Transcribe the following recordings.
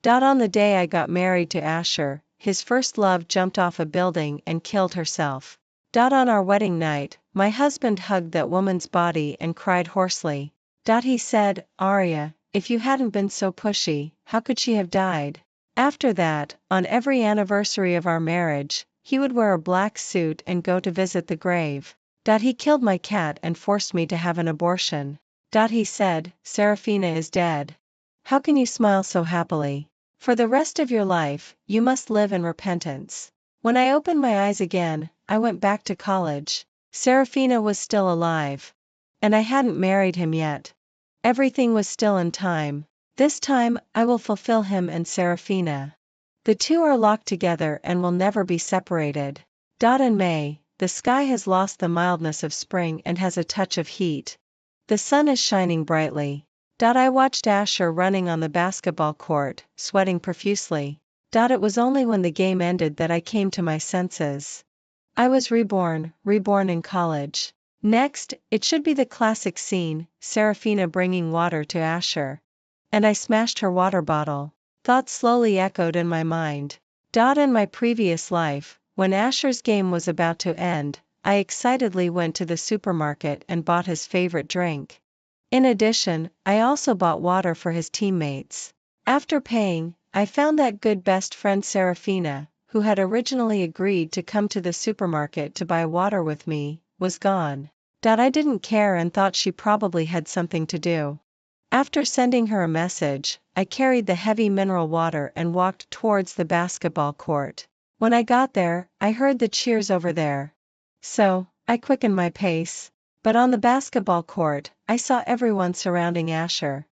On the day I got married to Asher, his first love jumped off a building and killed herself. On our wedding night, my husband hugged that woman's body and cried hoarsely. He said, "Arya, if you hadn't been so pushy, how could she have died?" After that, on every anniversary of our marriage, he would wear a black suit and go to visit the grave. He killed my cat and forced me to have an abortion. He said, "Serafina is dead. How can you smile so happily? For the rest of your life, you must live in repentance." When I opened my eyes again, I went back to college. Serafina was still alive. And I hadn't married him yet. Everything was still in time. This time, I will fulfill him and Serafina. The two are locked together and will never be separated. In May, the sky has lost the mildness of spring and has a touch of heat. The sun is shining brightly. I watched Asher running on the basketball court, sweating profusely. It was only when the game ended that I came to my senses. I was reborn in college. Next, it should be the classic scene, Serafina bringing water to Asher. And I smashed her water bottle. Thoughts slowly echoed in my mind. In my previous life, when Asher's game was about to end, I excitedly went to the supermarket and bought his favorite drink. In addition, I also bought water for his teammates. After paying, I found that good best friend Serafina, who had originally agreed to come to the supermarket to buy water with me, was gone. I didn't care and thought she probably had something to do. After sending her a message, I carried the heavy mineral water and walked towards the basketball court. When I got there, I heard the cheers over there. So, I quickened my pace. But on the basketball court, I saw everyone surrounding Asher.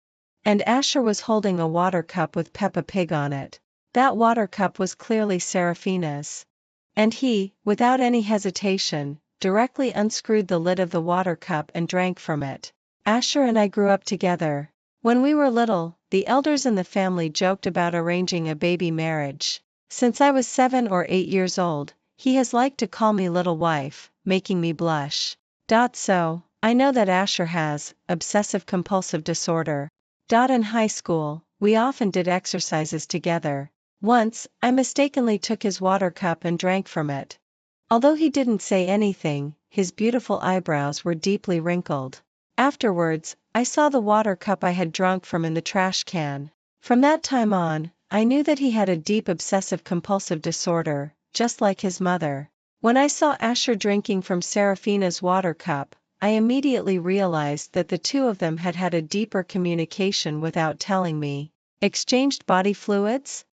And Asher was holding a water cup with Peppa Pig on it. That water cup was clearly Serafina's. And he, without any hesitation, directly unscrewed the lid of the water cup and drank from it. Asher and I grew up together. When we were little, the elders in the family joked about arranging a baby marriage. Since I was 7 or 8 years old, he has liked to call me little wife, making me blush. So, I know that Asher has obsessive-compulsive disorder. In high school, we often did exercises together. Once, I mistakenly took his water cup and drank from it. Although he didn't say anything, his beautiful eyebrows were deeply wrinkled. Afterwards, I saw the water cup I had drunk from in the trash can. From that time on, I knew that he had a deep obsessive-compulsive disorder, just like his mother. When I saw Asher drinking from Serafina's water cup, I immediately realized that the two of them had had a deeper communication without telling me. Exchanged body fluids?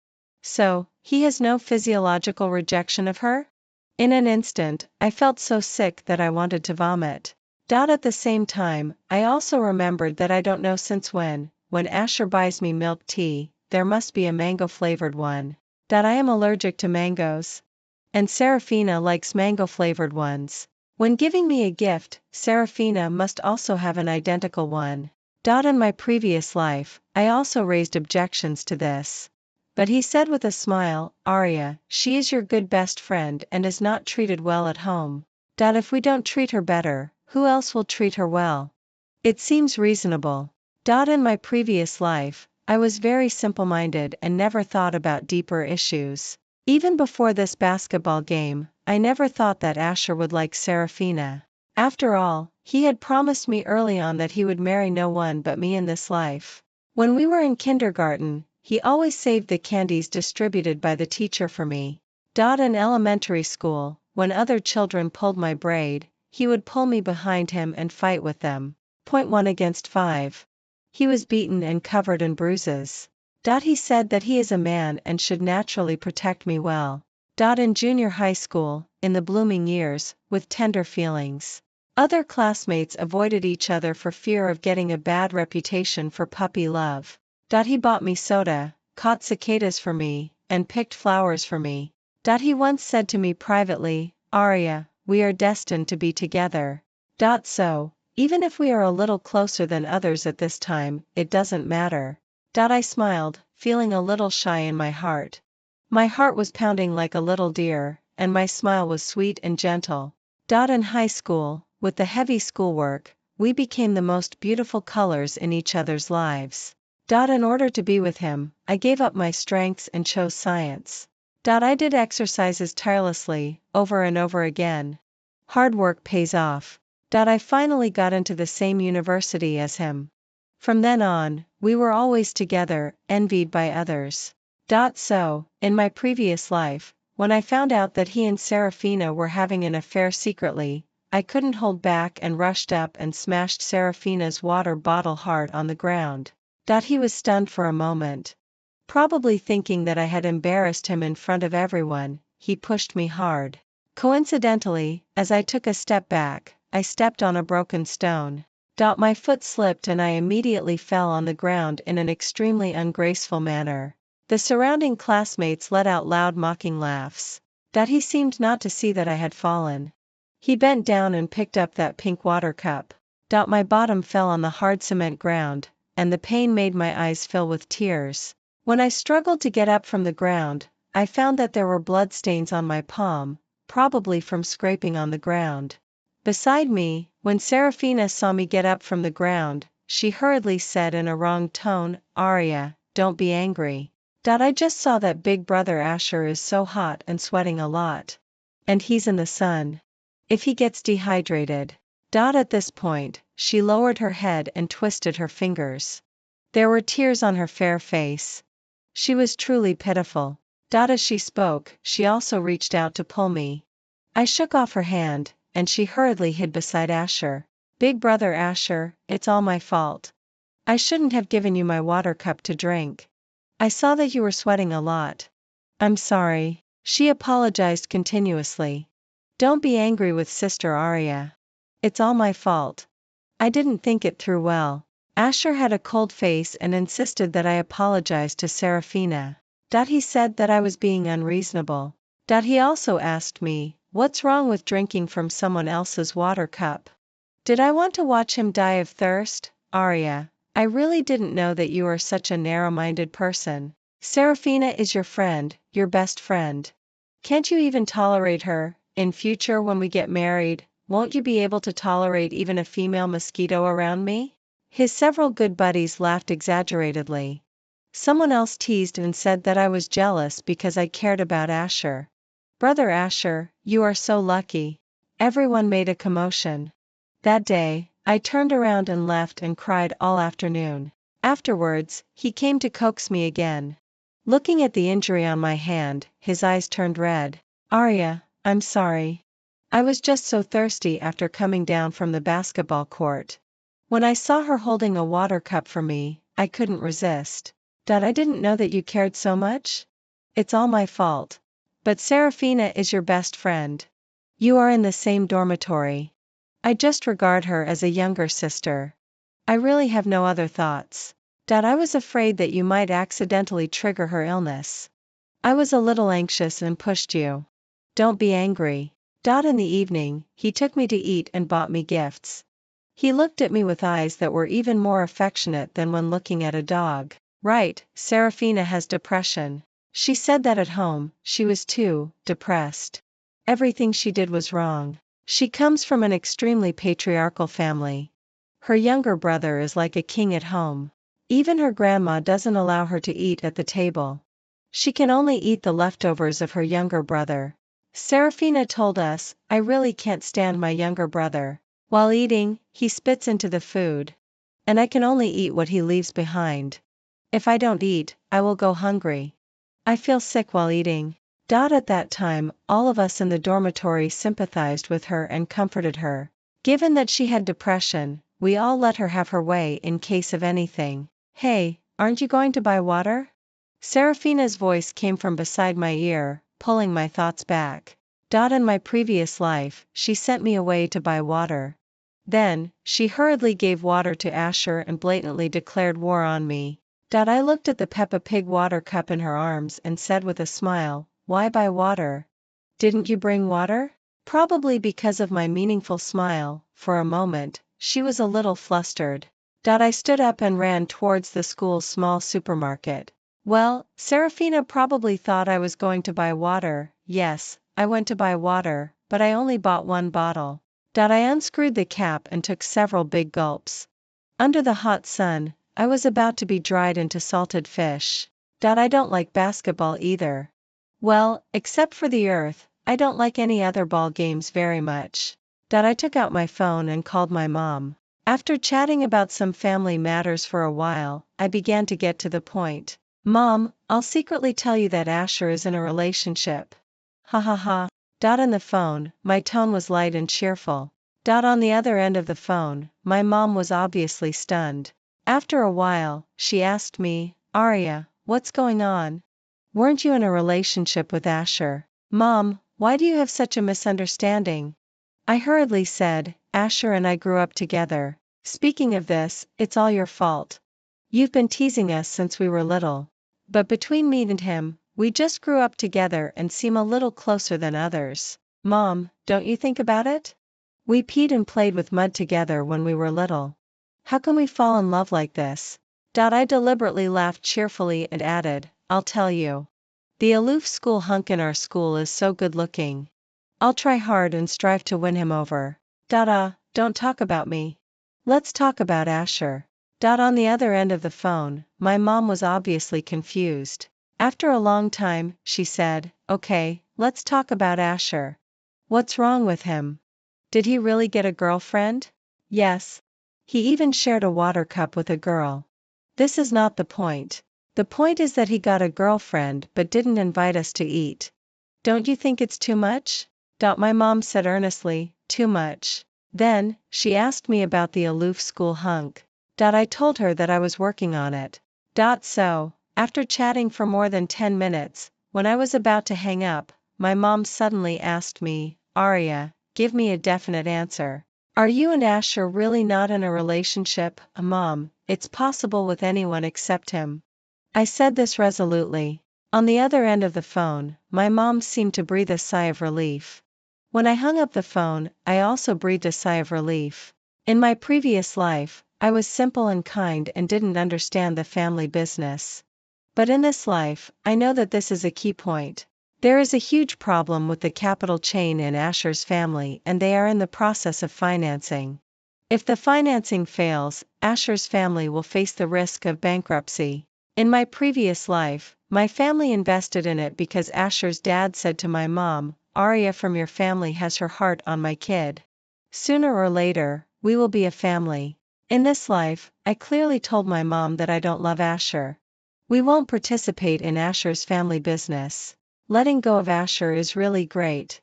So, he has no physiological rejection of her? In an instant, I felt so sick that I wanted to vomit. At the same time, I also remembered that I don't know since when Asher buys me milk tea, there must be a mango-flavored one. I am allergic to mangoes. And Serafina likes mango-flavored ones. When giving me a gift, Serafina must also have an identical one. In my previous life, I also raised objections to this. But he said with a smile, "Arya, she is your good best friend and is not treated well at home. If we don't treat her better, who else will treat her well? It seems reasonable." In my previous life, I was very simple-minded and never thought about deeper issues. Even before this basketball game, I never thought that Asher would like Serafina. After all, he had promised me early on that he would marry no one but me in this life. When we were in kindergarten, he always saved the candies distributed by the teacher for me. In elementary school, when other children pulled my braid, he would pull me behind him and fight with them. 1 against 5. He was beaten and covered in bruises. He said that he is a man and should naturally protect me well. In junior high school, in the blooming years, with tender feelings. Other classmates avoided each other for fear of getting a bad reputation for puppy love. He bought me soda, caught cicadas for me, and picked flowers for me. He once said to me privately, "Arya, we are destined to be together." So, even if we are a little closer than others at this time, it doesn't matter. I smiled, feeling a little shy in my heart. My heart was pounding like a little deer, and my smile was sweet and gentle. In high school, with the heavy schoolwork, we became the most beautiful colors in each other's lives. In order to be with him, I gave up my strengths and chose science. I did exercises tirelessly, over and over again. Hard work pays off. I finally got into the same university as him. From then on, we were always together, envied by others. So, in my previous life, when I found out that he and Serafina were having an affair secretly, I couldn't hold back and rushed up and smashed Serafina's water bottle hard on the ground. He was stunned for a moment. Probably thinking that I had embarrassed him in front of everyone, he pushed me hard. Coincidentally, as I took a step back, I stepped on a broken stone. My foot slipped and I immediately fell on the ground in an extremely ungraceful manner. The surrounding classmates let out loud mocking laughs. He seemed not to see that I had fallen. He bent down and picked up that pink water cup. My bottom fell on the hard cement ground, and the pain made my eyes fill with tears. When I struggled to get up from the ground, I found that there were blood stains on my palm, probably from scraping on the ground. Beside me, when Serafina saw me get up from the ground, she hurriedly said in a wrong tone, "Arya, don't be angry. I just saw that big brother Asher is so hot and sweating a lot. And he's in the sun. If he gets dehydrated." At this point, she lowered her head and twisted her fingers. There were tears on her fair face. She was truly pitiful. As she spoke, she also reached out to pull me. I shook off her hand, and she hurriedly hid beside Asher. "Big brother Asher, it's all my fault. I shouldn't have given you my water cup to drink. I saw that you were sweating a lot. I'm sorry." She apologized continuously. "Don't be angry with Sister Arya. It's all my fault. I didn't think it through well." Asher had a cold face and insisted that I apologize to Serafina. He said that I was being unreasonable. He also asked me, what's wrong with drinking from someone else's water cup? Did I want to watch him die of thirst? "Arya, I really didn't know that you are such a narrow-minded person. Serafina is your friend, your best friend. Can't you even tolerate her? In future when we get married, won't you be able to tolerate even a female mosquito around me?" His several good buddies laughed exaggeratedly. Someone else teased and said that I was jealous because I cared about Asher. "Brother Asher, you are so lucky." Everyone made a commotion. That day, I turned around and left and cried all afternoon. Afterwards, he came to coax me again. Looking at the injury on my hand, his eyes turned red. "Arya, I'm sorry. I was just so thirsty after coming down from the basketball court. When I saw her holding a water cup for me, I couldn't resist. I didn't know that you cared so much. It's all my fault. But Serafina is your best friend. You are in the same dormitory. I just regard her as a younger sister. I really have no other thoughts. I was afraid that you might accidentally trigger her illness. I was a little anxious and pushed you. Don't be angry." In the evening, he took me to eat and bought me gifts. He looked at me with eyes that were even more affectionate than when looking at a dog. "Right, Serafina has depression. She said that at home, she was too depressed. Everything she did was wrong. She comes from an extremely patriarchal family. Her younger brother is like a king at home. Even her grandma doesn't allow her to eat at the table. She can only eat the leftovers of her younger brother. Serafina told us, I really can't stand my younger brother. While eating, he spits into the food. And I can only eat what he leaves behind. If I don't eat, I will go hungry. I feel sick while eating." At that time, all of us in the dormitory sympathized with her and comforted her. Given that she had depression, we all let her have her way in case of anything. "Hey, aren't you going to buy water?" Serafina's voice came from beside my ear, pulling my thoughts back. In my previous life, she sent me away to buy water. Then, she hurriedly gave water to Asher and blatantly declared war on me. I looked at the Peppa Pig water cup in her arms and said with a smile, "Why buy water? Didn't you bring water?" Probably because of my meaningful smile, for a moment, she was a little flustered. I stood up and ran towards the school's small supermarket. Well, Serafina probably thought I was going to buy water. Yes, I went to buy water, but I only bought one bottle. I unscrewed the cap and took several big gulps. Under the hot sun, I was about to be dried into salted fish. I don't like basketball either. Well, except for the Earth, I don't like any other ball games very much. I took out my phone and called my mom. After chatting about some family matters for a while, I began to get to the point. Mom, I'll secretly tell you that Asher is in a relationship. Ha ha ha. On the phone, my tone was light and cheerful. On the other end of the phone, my mom was obviously stunned. After a while, she asked me, Arya, what's going on? Weren't you in a relationship with Asher? Mom, why do you have such a misunderstanding? I hurriedly said, Asher and I grew up together. Speaking of this, it's all your fault. You've been teasing us since we were little. But between me and him, we just grew up together and seem a little closer than others. Mom, don't you think about it? We peed and played with mud together when we were little. How can we fall in love like this? I deliberately laughed cheerfully and added, I'll tell you. The aloof school hunk in our school is so good looking. I'll try hard and strive to win him over. Don't talk about me. Let's talk about Asher. On the other end of the phone, my mom was obviously confused. After a long time, she said, Okay, let's talk about Asher. What's wrong with him? Did he really get a girlfriend? Yes. He even shared a water cup with a girl. This is not the point. The point is that he got a girlfriend but didn't invite us to eat. Don't you think it's too much? My mom said earnestly, too much. Then, she asked me about the aloof school hunk. I told her that I was working on it. So, after chatting for more than 10 minutes, when I was about to hang up, my mom suddenly asked me, Arya, give me a definite answer. Are you and Asher really not in a relationship? Mom, it's possible with anyone except him. I said this resolutely. On the other end of the phone, my mom seemed to breathe a sigh of relief. When I hung up the phone, I also breathed a sigh of relief. In my previous life, I was simple and kind and didn't understand the family business. But in this life, I know that this is a key point. There is a huge problem with the capital chain in Asher's family and they are in the process of financing. If the financing fails, Asher's family will face the risk of bankruptcy. In my previous life, my family invested in it because Asher's dad said to my mom, Arya from your family has her heart on my kid. Sooner or later, we will be a family. In this life, I clearly told my mom that I don't love Asher. We won't participate in Asher's family business. Letting go of Asher is really great.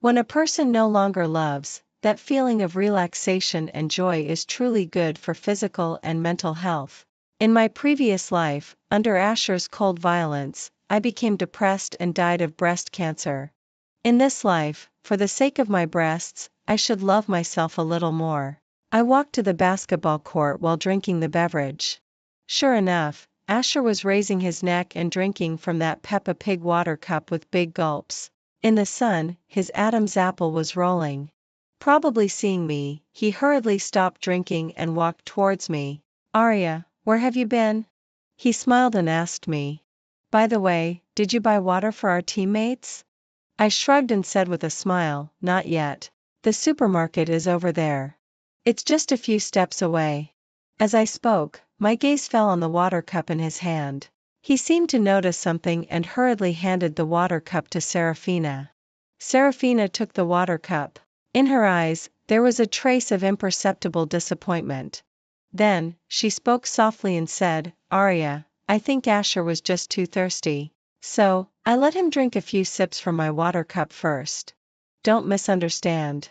When a person no longer loves, that feeling of relaxation and joy is truly good for physical and mental health. In my previous life, under Asher's cold violence, I became depressed and died of breast cancer. In this life, for the sake of my breasts, I should love myself a little more. I walked to the basketball court while drinking the beverage. Sure enough, Asher was raising his neck and drinking from that Peppa Pig water cup with big gulps. In the sun, his Adam's apple was rolling. Probably seeing me, he hurriedly stopped drinking and walked towards me. Arya, where have you been? He smiled and asked me. By the way, did you buy water for our teammates? I shrugged and said with a smile, not yet. The supermarket is over there. It's just a few steps away. As I spoke, my gaze fell on the water cup in his hand. He seemed to notice something and hurriedly handed the water cup to Serafina. Serafina took the water cup. In her eyes, there was a trace of imperceptible disappointment. Then, she spoke softly and said, Arya, I think Asher was just too thirsty. So, I let him drink a few sips from my water cup first. Don't misunderstand.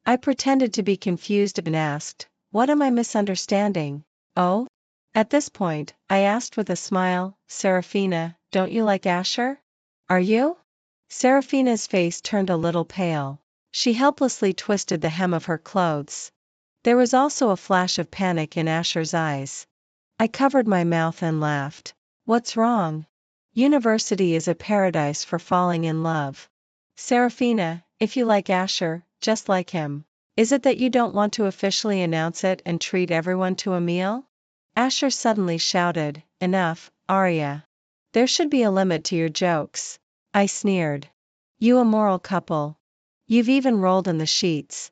I pretended to be confused and asked, what am I misunderstanding? Oh? At this point, I asked with a smile, Serafina, don't you like Asher? Are you? Serafina's face turned a little pale. She helplessly twisted the hem of her clothes. There was also a flash of panic in Asher's eyes. I covered my mouth and laughed. What's wrong? University is a paradise for falling in love. Serafina, if you like Asher, just like him. Is it that you don't want to officially announce it and treat everyone to a meal? Asher suddenly shouted, Enough, Arya. There should be a limit to your jokes. I sneered. You immoral couple. You've even rolled in the sheets.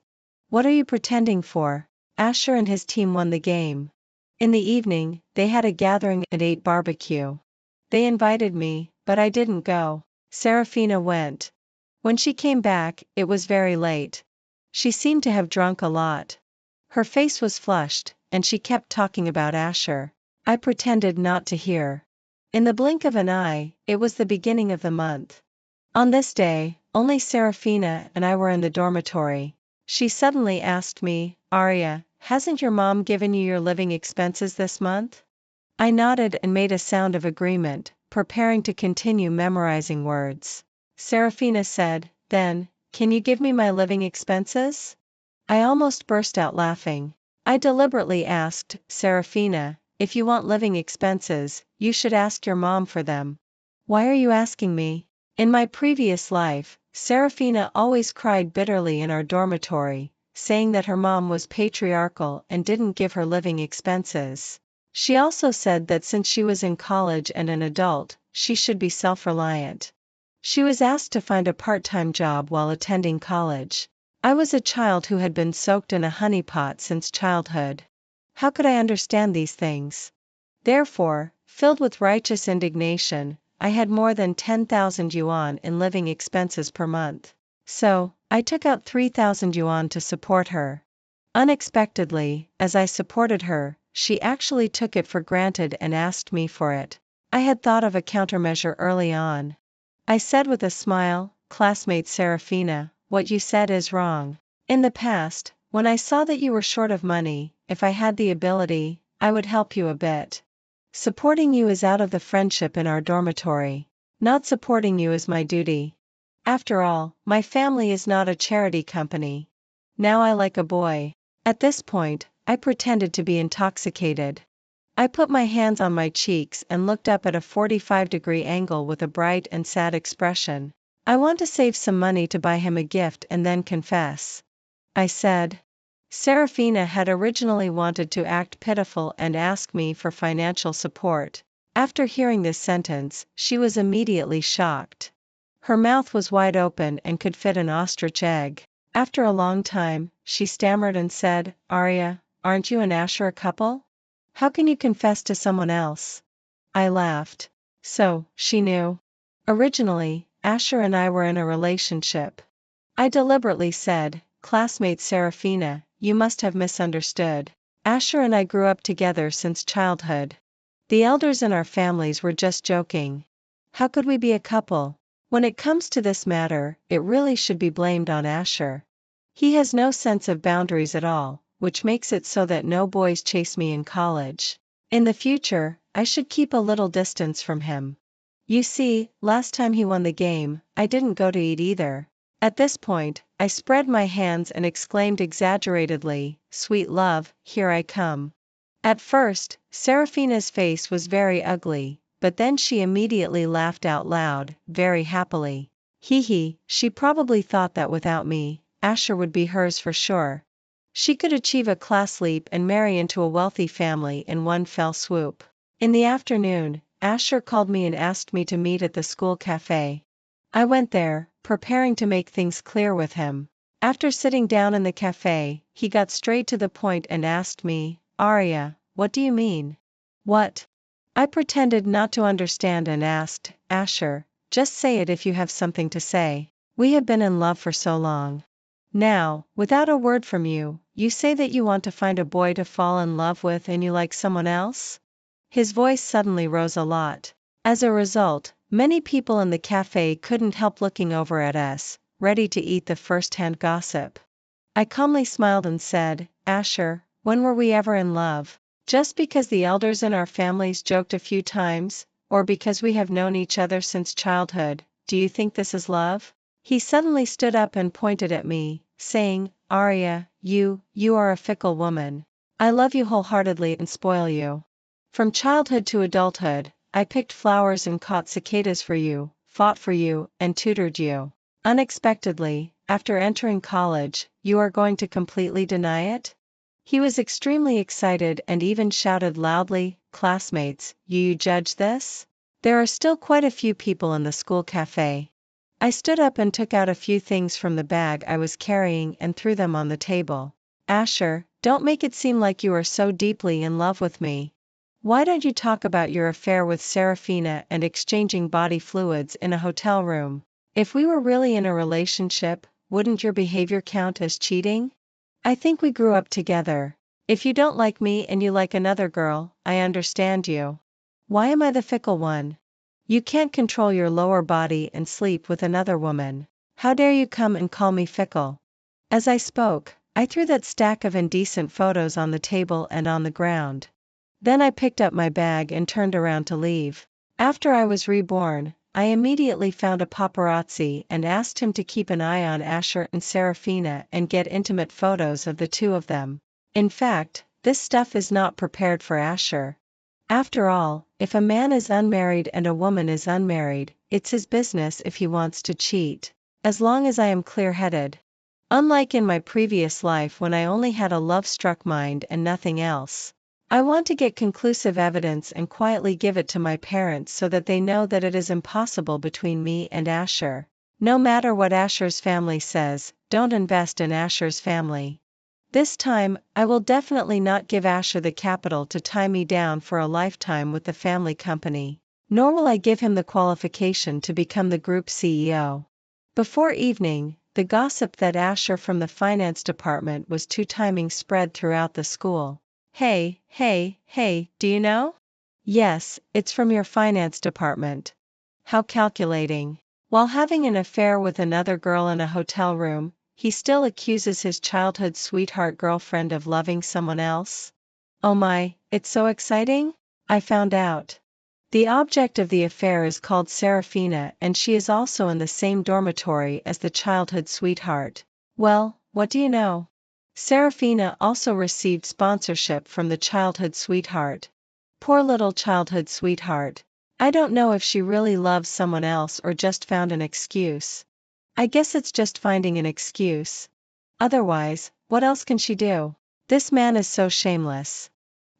What are you pretending for? Asher and his team won the game. In the evening, they had a gathering and ate barbecue. They invited me, but I didn't go. Serafina went. When she came back, it was very late. She seemed to have drunk a lot. Her face was flushed, and she kept talking about Asher. I pretended not to hear. In the blink of an eye, it was the beginning of the month. On this day, only Serafina and I were in the dormitory. She suddenly asked me, "Arya, hasn't your mom given you your living expenses this month?" I nodded and made a sound of agreement, preparing to continue memorizing words. Serafina said, "Then, can you give me my living expenses?" I almost burst out laughing. I deliberately asked, "Serafina, if you want living expenses, you should ask your mom for them." "Why are you asking me?" In my previous life, Serafina always cried bitterly in our dormitory, saying that her mom was patriarchal and didn't give her living expenses. She also said that since she was in college and an adult, she should be self-reliant. She was asked to find a part-time job while attending college. I was a child who had been soaked in a honeypot since childhood. How could I understand these things? Therefore, filled with righteous indignation, I had more than 10,000 yuan in living expenses per month. So, I took out 3,000 yuan to support her. Unexpectedly, as I supported her, she actually took it for granted and asked me for it. I had thought of a countermeasure early on. I said with a smile, "Classmate Serafina, what you said is wrong. In the past, when I saw that you were short of money, if I had the ability, I would help you a bit. Supporting you is out of the friendship in our dormitory. Not supporting you is my duty. After all, my family is not a charity company. Now I like a boy." At this point, I pretended to be intoxicated. I put my hands on my cheeks and looked up at a 45-degree angle with a bright and sad expression. "I want to save some money to buy him a gift and then confess," I said. Serafina had originally wanted to act pitiful and ask me for financial support. After hearing this sentence, she was immediately shocked. Her mouth was wide open and could fit an ostrich egg. After a long time, she stammered and said, "Arya, aren't you and Asher a couple? How can you confess to someone else?" I laughed. So, she knew. Originally, Asher and I were in a relationship. I deliberately said, "Classmate Serafina, you must have misunderstood. Asher and I grew up together since childhood. The elders in our families were just joking. How could we be a couple? When it comes to this matter, it really should be blamed on Asher. He has no sense of boundaries at all, which makes it so that no boys chase me in college. In the future, I should keep a little distance from him. You see, last time he won the game, I didn't go to eat either." At this point, I spread my hands and exclaimed exaggeratedly, "Sweet love, here I come." At first, Serafina's face was very ugly, but then she immediately laughed out loud, very happily. Hee, she probably thought that without me, Asher would be hers for sure. She could achieve a class leap and marry into a wealthy family in one fell swoop. In the afternoon, Asher called me and asked me to meet at the school cafe. I went there, preparing to make things clear with him. After sitting down in the cafe, he got straight to the point and asked me, "Arya, what do you mean?" "What?" I pretended not to understand and asked, "Asher, just say it if you have something to say. We have been in love for so long. Now, without a word from you, you say that you want to find a boy to fall in love with and you like someone else?" His voice suddenly rose a lot. As a result, many people in the cafe couldn't help looking over at us, ready to eat the first-hand gossip. I calmly smiled and said, "Asher, when were we ever in love? Just because the elders in our families joked a few times, or because we have known each other since childhood, do you think this is love?" He suddenly stood up and pointed at me, saying, "Arya, you are a fickle woman. I love you wholeheartedly and spoil you. From childhood to adulthood, I picked flowers and caught cicadas for you, fought for you, and tutored you. Unexpectedly, after entering college, you are going to completely deny it?" He was extremely excited and even shouted loudly, "Classmates, you judge this?" There are still quite a few people in the school cafe. I stood up and took out a few things from the bag I was carrying and threw them on the table. "Asher, Don't make it seem like you are so deeply in love with me. Why don't you talk about your affair with Serafina and exchanging body fluids in a hotel room? If we were really in a relationship, wouldn't your behavior count as cheating? I think we grew up together. If you don't like me and you like another girl, I understand you. Why am I the fickle one? You can't control your lower body and sleep with another woman. How dare you come and call me fickle? As I spoke, I threw that stack of indecent photos on the table and on the ground. Then I picked up my bag and turned around to leave. After I was reborn, I immediately found a paparazzi and asked him to keep an eye on Asher and Serafina and get intimate photos of the two of them. In fact, this stuff is not prepared for Asher. After all, if a man is unmarried and a woman is unmarried, it's his business if he wants to cheat. As long as I am clear-headed. Unlike in my previous life when I only had a love-struck mind and nothing else. I want to get conclusive evidence and quietly give it to my parents so that they know that it is impossible between me and Asher. No matter what Asher's family says, don't invest in Asher's family. This time, I will definitely not give Asher the capital to tie me down for a lifetime with the family company. Nor will I give him the qualification to become the group CEO. Before evening, the gossip that Asher from the finance department was two-timing spread throughout the school. Hey, do you know? Yes, it's from your finance department. How calculating. While having an affair with another girl in a hotel room, he still accuses his childhood sweetheart girlfriend of loving someone else? Oh my, it's so exciting? I found out. The object of the affair is called Serafina and she is also in the same dormitory as the childhood sweetheart. Well, what do you know? Serafina also received sponsorship from the childhood sweetheart. Poor little childhood sweetheart. I don't know if she really loves someone else or just found an excuse. I guess it's just finding an excuse. Otherwise, what else can she do? This man is so shameless.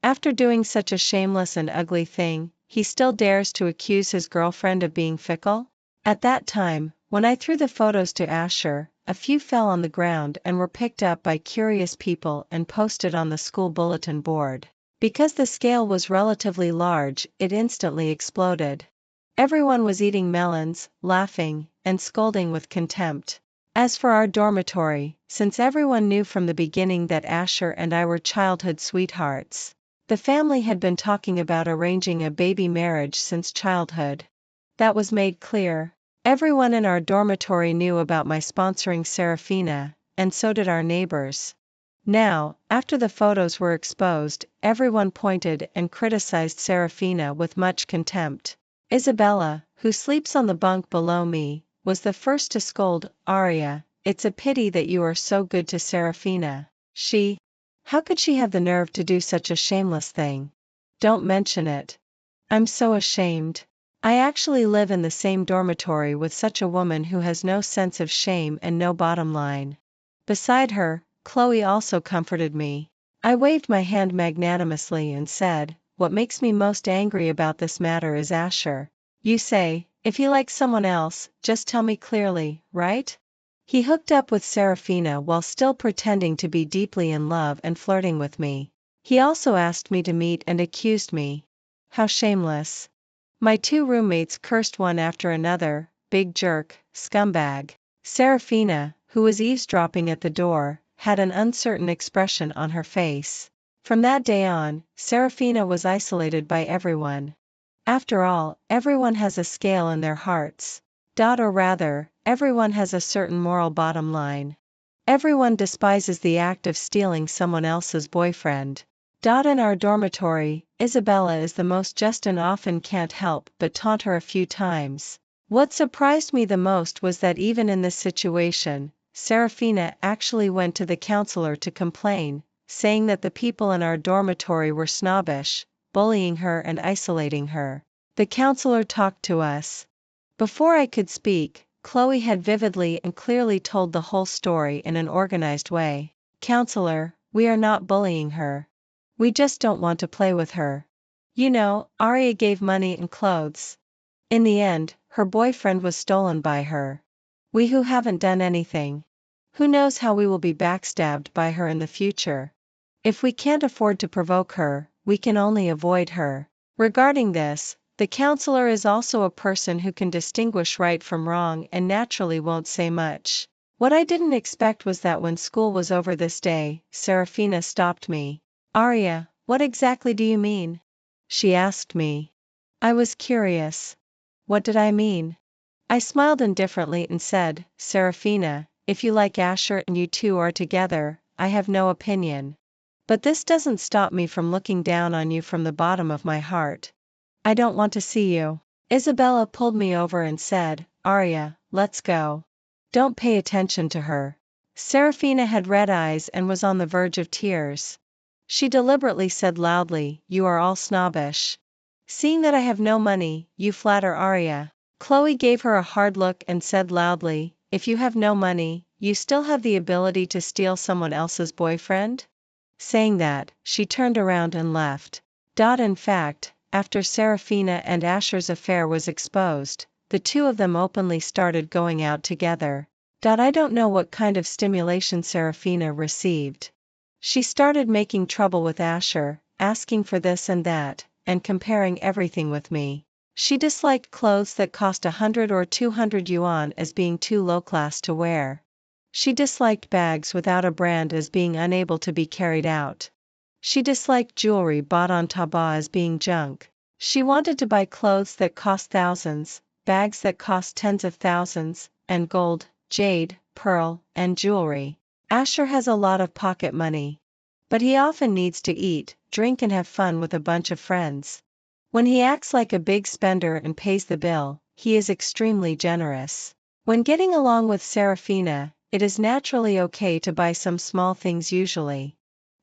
After doing such a shameless and ugly thing, he still dares to accuse his girlfriend of being fickle? At that time, when I threw the photos to Asher, a few fell on the ground and were picked up by curious people and posted on the school bulletin board. Because the scale was relatively large, it instantly exploded. Everyone was eating melons, laughing, and scolding with contempt. As for our dormitory, since everyone knew from the beginning that Asher and I were childhood sweethearts, the family had been talking about arranging a baby marriage since childhood. That was made clear. Everyone in our dormitory knew about my sponsoring Serafina, and so did our neighbors. Now, after the photos were exposed, everyone pointed and criticized Serafina with much contempt. Isabella, who sleeps on the bunk below me, was the first to scold, "Aria, it's a pity that you are so good to Serafina. How could she have the nerve to do such a shameless thing? Don't mention it. I'm so ashamed. I actually live in the same dormitory with such a woman who has no sense of shame and no bottom line." Beside her, Chloe also comforted me. I waved my hand magnanimously and said, "What makes me most angry about this matter is Asher. You say, if he likes someone else, just tell me clearly, right? He hooked up with Serafina while still pretending to be deeply in love and flirting with me. He also asked me to meet and accused me. How shameless." My two roommates cursed one after another, "Big jerk, scumbag." Serafina, who was eavesdropping at the door, had an uncertain expression on her face. From that day on, Serafina was isolated by everyone. After all, everyone has a scale in their hearts. Or rather, everyone has a certain moral bottom line. Everyone despises the act of stealing someone else's boyfriend. In our dormitory, Isabella is the most just and often can't help but taunt her a few times. What surprised me the most was that even in this situation, Serafina actually went to the counselor to complain, saying that the people in our dormitory were snobbish, bullying her and isolating her. The counselor talked to us. Before I could speak, Chloe had vividly and clearly told the whole story in an organized way. "Counselor, we are not bullying her. We just don't want to play with her. You know, Aria gave money and clothes. In the end, her boyfriend was stolen by her. We who haven't done anything. Who knows how we will be backstabbed by her in the future. If we can't afford to provoke her, we can only avoid her. Regarding this, the counselor is also a person who can distinguish right from wrong and naturally won't say much. What I didn't expect was that when school was over this day, Serafina stopped me. Arya, what exactly do you mean? She asked me. I was curious. What did I mean? I smiled indifferently and said, Serafina, if you like Asher and you two are together, I have no opinion. But this doesn't stop me from looking down on you from the bottom of my heart. I don't want to see you. Isabella pulled me over and said, Arya, let's go. Don't pay attention to her. Serafina had red eyes and was on the verge of tears. She deliberately said loudly, You are all snobbish. Seeing that I have no money, you flatter Arya. Chloe gave her a hard look and said loudly, If you have no money, you still have the ability to steal someone else's boyfriend? Saying that, she turned around and left. In fact, after Serafina and Asher's affair was exposed, the two of them openly started going out together. I don't know what kind of stimulation Serafina received. She started making trouble with Asher, asking for this and that, and comparing everything with me. She disliked clothes that cost 100 or 200 yuan as being too low class to wear. She disliked bags without a brand as being unable to be carried out. She disliked jewelry bought on Taobao as being junk. She wanted to buy clothes that cost thousands, bags that cost tens of thousands, and gold, jade, pearl, and jewelry. Asher has a lot of pocket money. But he often needs to eat, drink and have fun with a bunch of friends. When he acts like a big spender and pays the bill, he is extremely generous. When getting along with Serafina, it is naturally okay to buy some small things usually.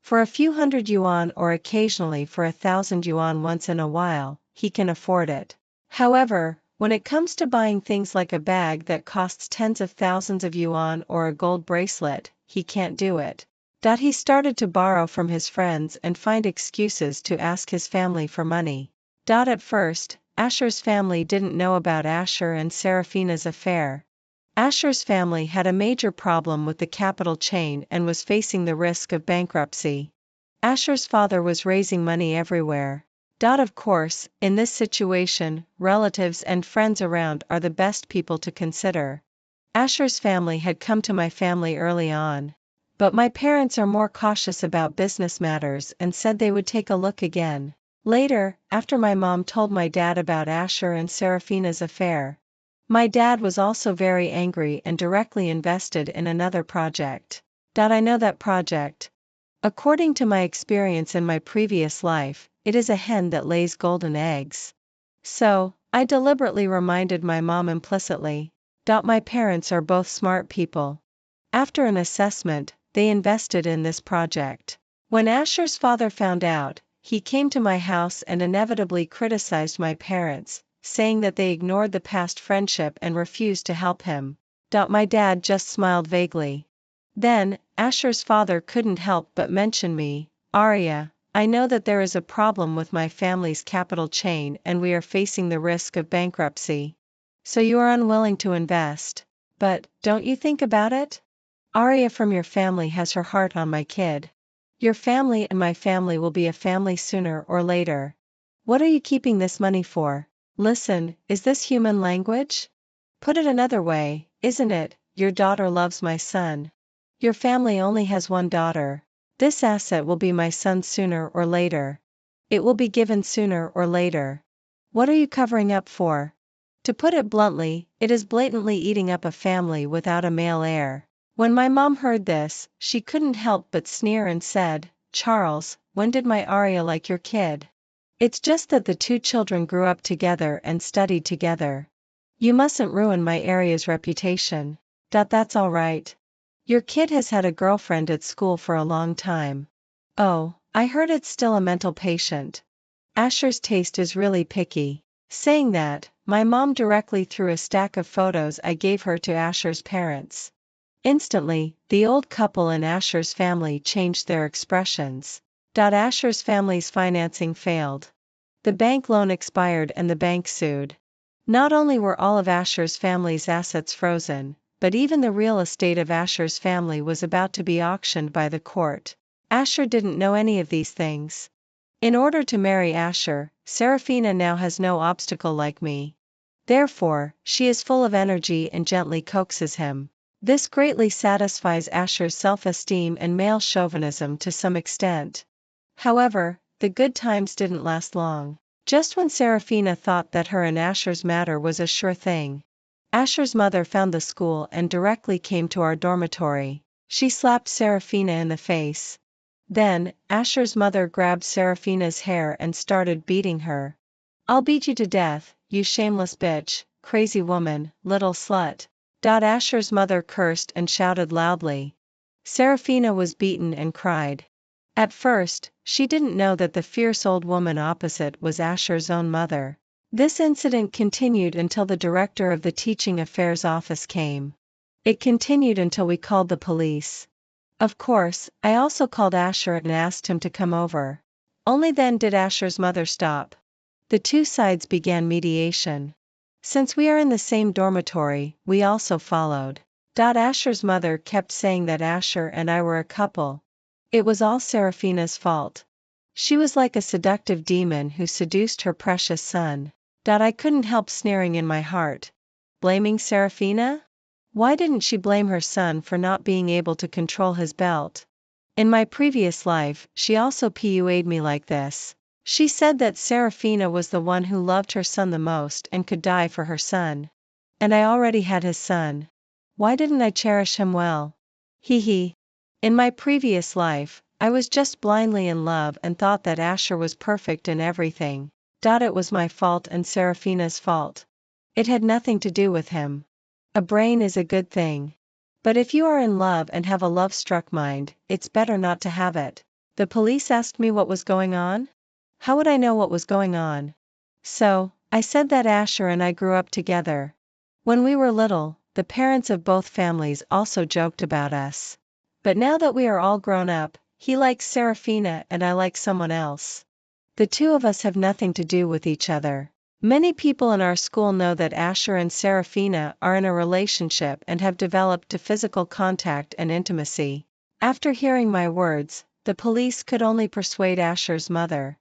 For a few hundred yuan or occasionally for 1,000 yuan once in a while, he can afford it. However, when it comes to buying things like a bag that costs tens of thousands of yuan or a gold bracelet, he can't do it. He started to borrow from his friends and find excuses to ask his family for money. At first, Asher's family didn't know about Asher and Serafina's affair. Asher's family had a major problem with the capital chain and was facing the risk of bankruptcy. Asher's father was raising money everywhere. Of course, in this situation, relatives and friends around are the best people to consider. Asher's family had come to my family early on. But my parents are more cautious about business matters and said they would take a look again. Later, after my mom told my dad about Asher and Serafina's affair, my dad was also very angry and directly invested in another project. I know that project. According to my experience in my previous life, it is a hen that lays golden eggs. So, I deliberately reminded my mom implicitly. My parents are both smart people. After an assessment, they invested in this project. When Asher's father found out, he came to my house and inevitably criticized my parents, saying that they ignored the past friendship and refused to help him. My dad just smiled vaguely. Then, Asher's father couldn't help but mention me. Arya, I know that there is a problem with my family's capital chain and we are facing the risk of bankruptcy. So you are unwilling to invest. But, don't you think about it? Arya from your family has her heart on my kid. Your family and my family will be a family sooner or later. What are you keeping this money for? Listen, is this human language? Put it another way, isn't it? Your daughter loves my son. Your family only has one daughter. This asset will be my son's sooner or later. It will be given sooner or later. What are you covering up for? To put it bluntly, it is blatantly eating up a family without a male heir. When my mom heard this, she couldn't help but sneer and said, Charles, when did my Arya like your kid? It's just that the two children grew up together and studied together. You mustn't ruin my Arya's reputation. That's all right. Your kid has had a girlfriend at school for a long time. Oh, I heard it's still a mental patient. Asher's taste is really picky. Saying that, my mom directly threw a stack of photos I gave her to Asher's parents. Instantly, the old couple and Asher's family changed their expressions. Asher's family's financing failed. The bank loan expired and the bank sued. Not only were all of Asher's family's assets frozen, but even the real estate of Asher's family was about to be auctioned by the court. Asher didn't know any of these things. In order to marry Asher, Serafina now has no obstacle like me. Therefore, she is full of energy and gently coaxes him. This greatly satisfies Asher's self-esteem and male chauvinism to some extent. However, the good times didn't last long. Just when Serafina thought that her and Asher's matter was a sure thing, Asher's mother found the school and directly came to our dormitory. She slapped Serafina in the face. Then, Asher's mother grabbed Serafina's hair and started beating her. "I'll beat you to death, you shameless bitch, crazy woman, little slut." Asher's mother cursed and shouted loudly. Serafina was beaten and cried. At first, she didn't know that the fierce old woman opposite was Asher's own mother. This incident continued until the director of the teaching affairs office came. It continued until we called the police. Of course, I also called Asher and asked him to come over. Only then did Asher's mother stop. The two sides began mediation. Since we are in the same dormitory, we also followed. Asher's mother kept saying that Asher and I were a couple. It was all Serafina's fault. She was like a seductive demon who seduced her precious son. I couldn't help sneering in my heart. Blaming Serafina? Why didn't she blame her son for not being able to control his belt? In my previous life, she also PUA'd me like this. She said that Serafina was the one who loved her son the most and could die for her son. And I already had his son. Why didn't I cherish him well? Hee hee. In my previous life, I was just blindly in love and thought that Asher was perfect in everything. It was my fault and Serafina's fault. It had nothing to do with him. A brain is a good thing. But if you are in love and have a love-struck mind, it's better not to have it. The police asked me what was going on? How would I know what was going on? So, I said that Asher and I grew up together. When we were little, the parents of both families also joked about us. But now that we are all grown up, he likes Serafina and I like someone else. The two of us have nothing to do with each other. Many people in our school know that Asher and Serafina are in a relationship and have developed to physical contact and intimacy. After hearing my words, the police could only persuade Asher's mother.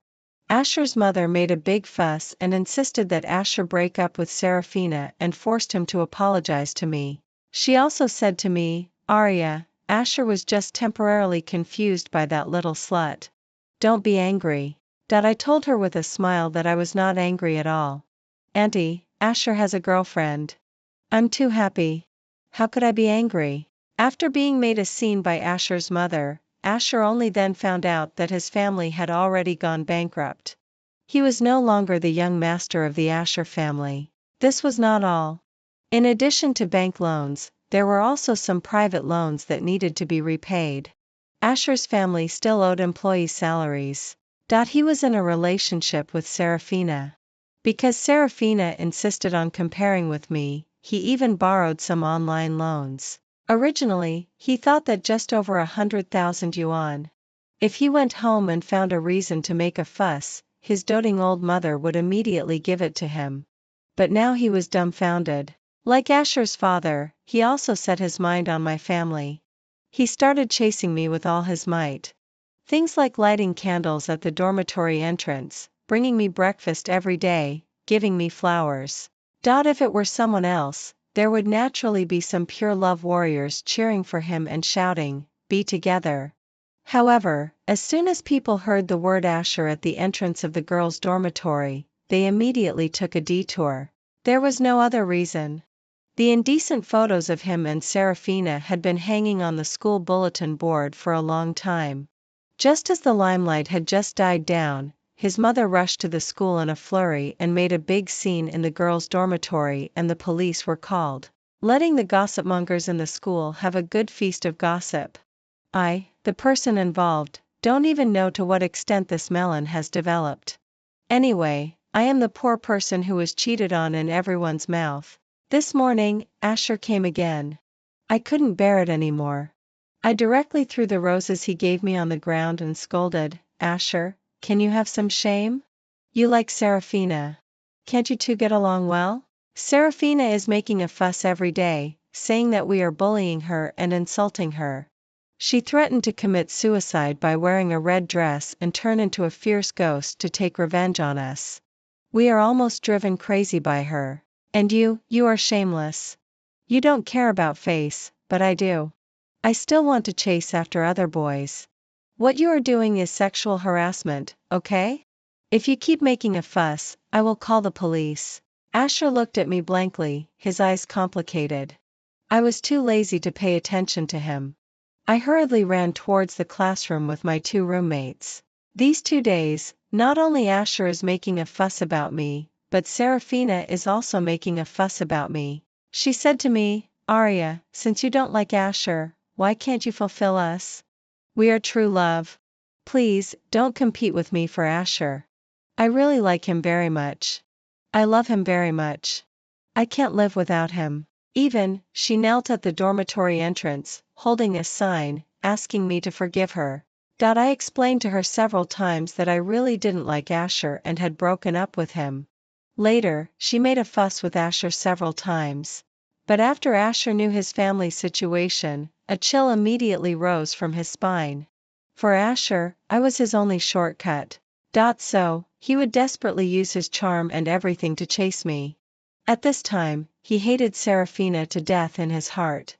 Asher's mother made a big fuss and insisted that Asher break up with Serafina and forced him to apologize to me. She also said to me, "Arya, Asher was just temporarily confused by that little slut. Don't be angry." I told her with a smile that I was not angry at all. "Auntie, Asher has a girlfriend." "I'm too happy. How could I be angry?" After being made a scene by Asher's mother, Asher only then found out that his family had already gone bankrupt. He was no longer the young master of the Asher family. This was not all. In addition to bank loans, there were also some private loans that needed to be repaid. Asher's family still owed employee salaries. He was in a relationship with Serafina. Because Serafina insisted on comparing with me, he even borrowed some online loans. Originally, he thought that just over 100,000 yuan. If he went home and found a reason to make a fuss, his doting old mother would immediately give it to him. But now he was dumbfounded. Like Asher's father, he also set his mind on my family. He started chasing me with all his might. Things like lighting candles at the dormitory entrance, bringing me breakfast every day, giving me flowers. If it were someone else, there would naturally be some pure love warriors cheering for him and shouting, "Be together." However, as soon as people heard the word Asher at the entrance of the girls' dormitory, they immediately took a detour. There was no other reason. The indecent photos of him and Serafina had been hanging on the school bulletin board for a long time. Just as the limelight had just died down, his mother rushed to the school in a flurry and made a big scene in the girls' dormitory and the police were called, letting the gossipmongers in the school have a good feast of gossip. I, the person involved, don't even know to what extent this melon has developed. Anyway, I am the poor person who was cheated on in everyone's mouth. This morning, Asher came again. I couldn't bear it anymore. I directly threw the roses he gave me on the ground and scolded, "Asher, can you have some shame? You like Serafina. Can't you two get along well? Serafina is making a fuss every day, saying that we are bullying her and insulting her. She threatened to commit suicide by wearing a red dress and turn into a fierce ghost to take revenge on us. We are almost driven crazy by her. And you are shameless. You don't care about face, but I do. I still want to chase after other boys. What you are doing is sexual harassment, okay? If you keep making a fuss, I will call the police. Asher looked at me blankly, his eyes complicated. I was too lazy to pay attention to him. I hurriedly ran towards the classroom with my 2 roommates. These 2 days, not only Asher is making a fuss about me, but Serafina is also making a fuss about me. She said to me, "Arya, since you don't like Asher, why can't you fulfill us? We are true love. Please, don't compete with me for Asher. I really like him very much. I love him very much. I can't live without him." She knelt at the dormitory entrance, holding a sign, asking me to forgive her. I explained to her several times that I really didn't like Asher and had broken up with him. Later, she made a fuss with Asher several times. But after Asher knew his family situation, a chill immediately rose from his spine. For Asher, I was his only shortcut. So, he would desperately use his charm and everything to chase me. At this time, he hated Serafina to death in his heart.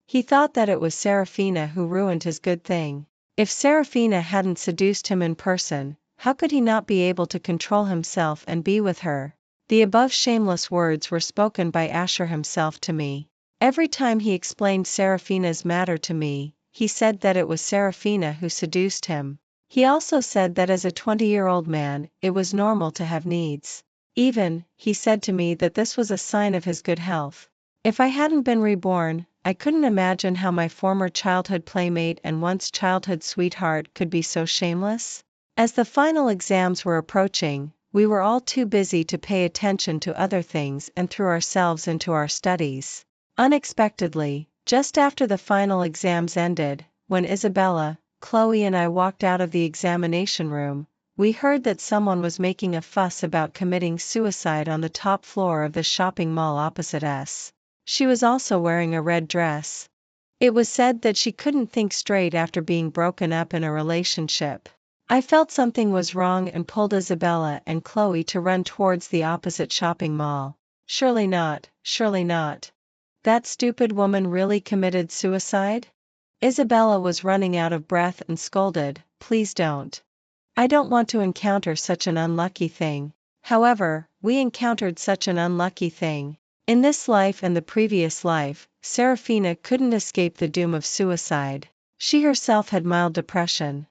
He thought that it was Serafina who ruined his good thing. If Serafina hadn't seduced him in person, how could he not be able to control himself and be with her? The above shameless words were spoken by Asher himself to me. Every time he explained Serafina's matter to me, he said that it was Serafina who seduced him. He also said that as a 20-year-old man, it was normal to have needs. He said to me that this was a sign of his good health. If I hadn't been reborn, I couldn't imagine how my former childhood playmate and once childhood sweetheart could be so shameless. As the final exams were approaching, we were all too busy to pay attention to other things and threw ourselves into our studies. Unexpectedly, just after the final exams ended, when Isabella, Chloe and I walked out of the examination room, we heard that someone was making a fuss about committing suicide on the top floor of the shopping mall opposite us. She was also wearing a red dress. It was said that she couldn't think straight after being broken up in a relationship. I felt something was wrong and pulled Isabella and Chloe to run towards the opposite shopping mall. Surely not, surely not. That stupid woman really committed suicide? Isabella was running out of breath and scolded, "Please don't. I don't want to encounter such an unlucky thing." However, we encountered such an unlucky thing. In this life and the previous life, Serafina couldn't escape the doom of suicide. She herself had mild depression.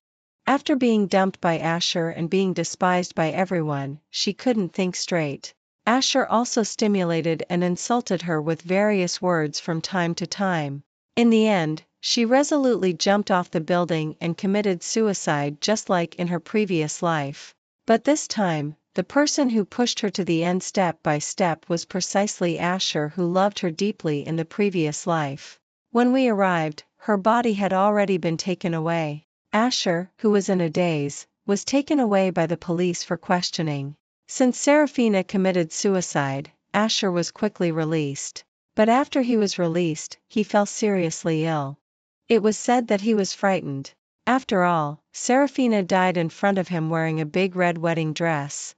After being dumped by Asher and being despised by everyone, she couldn't think straight. Asher also stimulated and insulted her with various words from time to time. In the end, she resolutely jumped off the building and committed suicide just like in her previous life. But this time, the person who pushed her to the end step by step was precisely Asher, who loved her deeply in the previous life. When we arrived, her body had already been taken away. Asher, who was in a daze, was taken away by the police for questioning. Since Serafina committed suicide, Asher was quickly released. But after he was released, he fell seriously ill. It was said that he was frightened. After all, Serafina died in front of him wearing a big red wedding dress.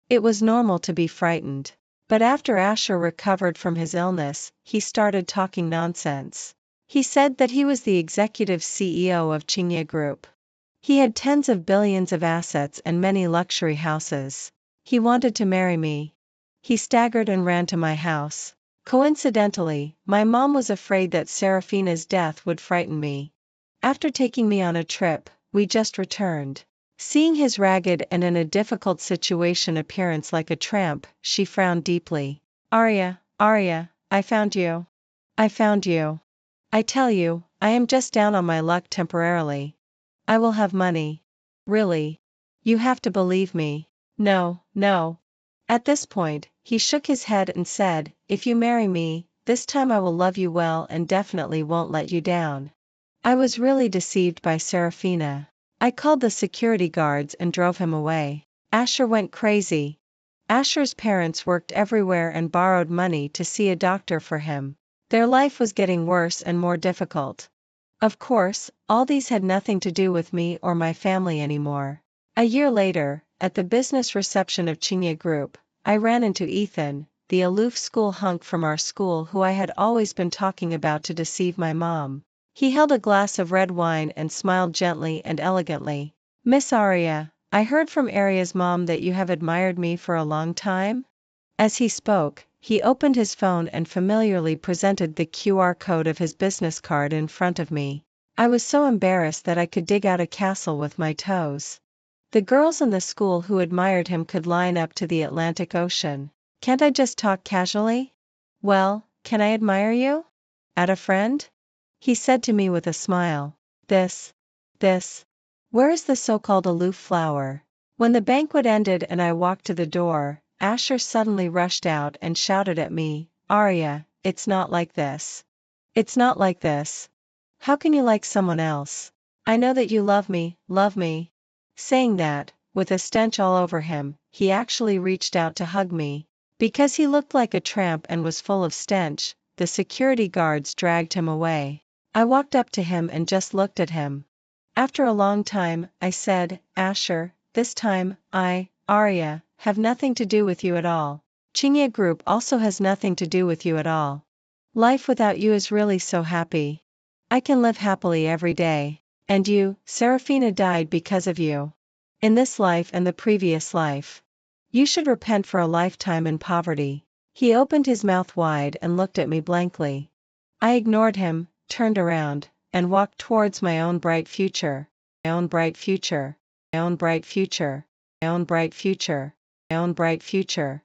It was normal to be frightened. But after Asher recovered from his illness, he started talking nonsense. He said that he was the executive CEO of Chingya Group. He had tens of billions of assets and many luxury houses. He wanted to marry me. He staggered and ran to my house. Coincidentally, my mom was afraid that Serafina's death would frighten me. After taking me on a trip, we just returned. Seeing his ragged and in a difficult situation appearance like a tramp, she frowned deeply. Arya, I found you. I found you. I tell you, I am just down on my luck temporarily. I will have money. Really. You have to believe me. No. At this point, he shook his head and said, "If you marry me, this time I will love you well and definitely won't let you down." I was really deceived by Serafina. I called the security guards and drove him away. Asher went crazy. Asher's parents worked everywhere and borrowed money to see a doctor for him. Their life was getting worse and more difficult. Of course, all these had nothing to do with me or my family anymore. A year later, at the business reception of Chinya Group, I ran into Ethan, the aloof school hunk from our school who I had always been talking about to deceive my mom. He held a glass of red wine and smiled gently and elegantly. "Miss Arya, I heard from Arya's mom that you have admired me for a long time?" As he spoke, he opened his phone and familiarly presented the QR code of his business card in front of me. I was so embarrassed that I could dig out a castle with my toes. The girls in the school who admired him could line up to the Atlantic Ocean. Can't I just talk casually? "Well, can I admire you? At a friend?" he said to me with a smile. This. Where is the so-called aloof flower? When the banquet ended and I walked to the door, Asher suddenly rushed out and shouted at me, "Arya, it's not like this. It's not like this. How can you like someone else? I know that you love me, love me." Saying that, with a stench all over him, he actually reached out to hug me. Because he looked like a tramp and was full of stench, the security guards dragged him away. I walked up to him and just looked at him. After a long time, I said, "Asher, this time, Arya, have nothing to do with you at all. Chinya Group also has nothing to do with you at all. Life without you is really so happy. I can live happily every day. And you, Serafina, died because of you. In this life and the previous life. You should repent for a lifetime in poverty." He opened his mouth wide and looked at me blankly. I ignored him, turned around, and walked towards my own bright future. My own bright future. My own bright future. My own bright future. My own bright future.